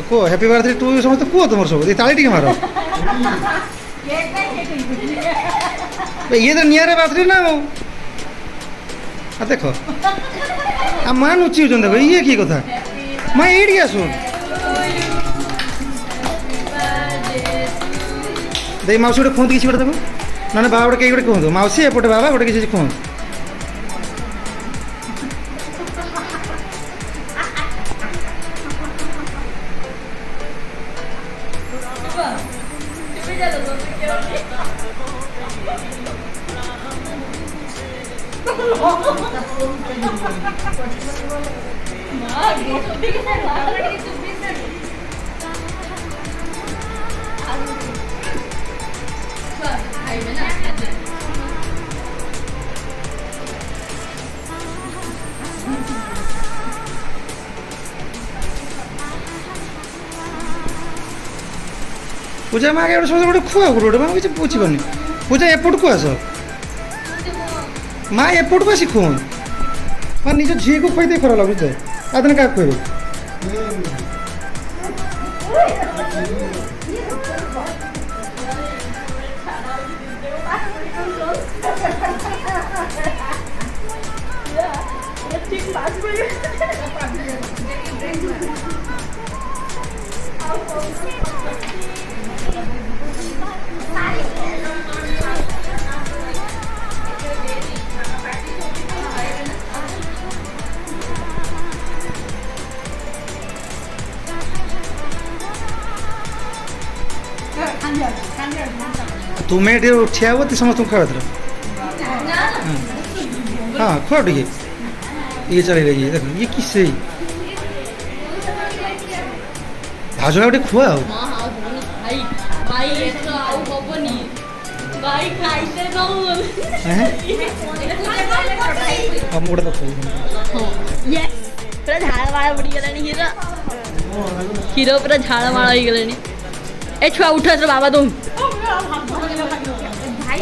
को happy birthday to you समस्त को तुम सब ताली टिके मारो ये तो नियारे बर्थडे ना देख आ मां नुची देखो ये की कथा मां एडी आसुन दे माउसी गोटे कहतु किसी गोटे देखो ना बाबा गोटे कई गोटे कहतु माउसी एपटे बाबा गोटे किसी कहतु पूजा माँ के समस्त गोटे खुआ गोटे माँ किसी बुझीपार पूजा एपट को आस माँ एपट को आसी खुआ माँ निज झी को खुद खरा लगुच आदि क्या खुए तुम्हें ठिया हो समस्त खावा हाँ खुआ टे ये चल रही है देख ये किस भाज गोटे खुआ पूरा झाड़माड़ बुड़गला हीरो पूरा झाड़माड़ हो गले ए छुआ उठ बाबा तुम भाई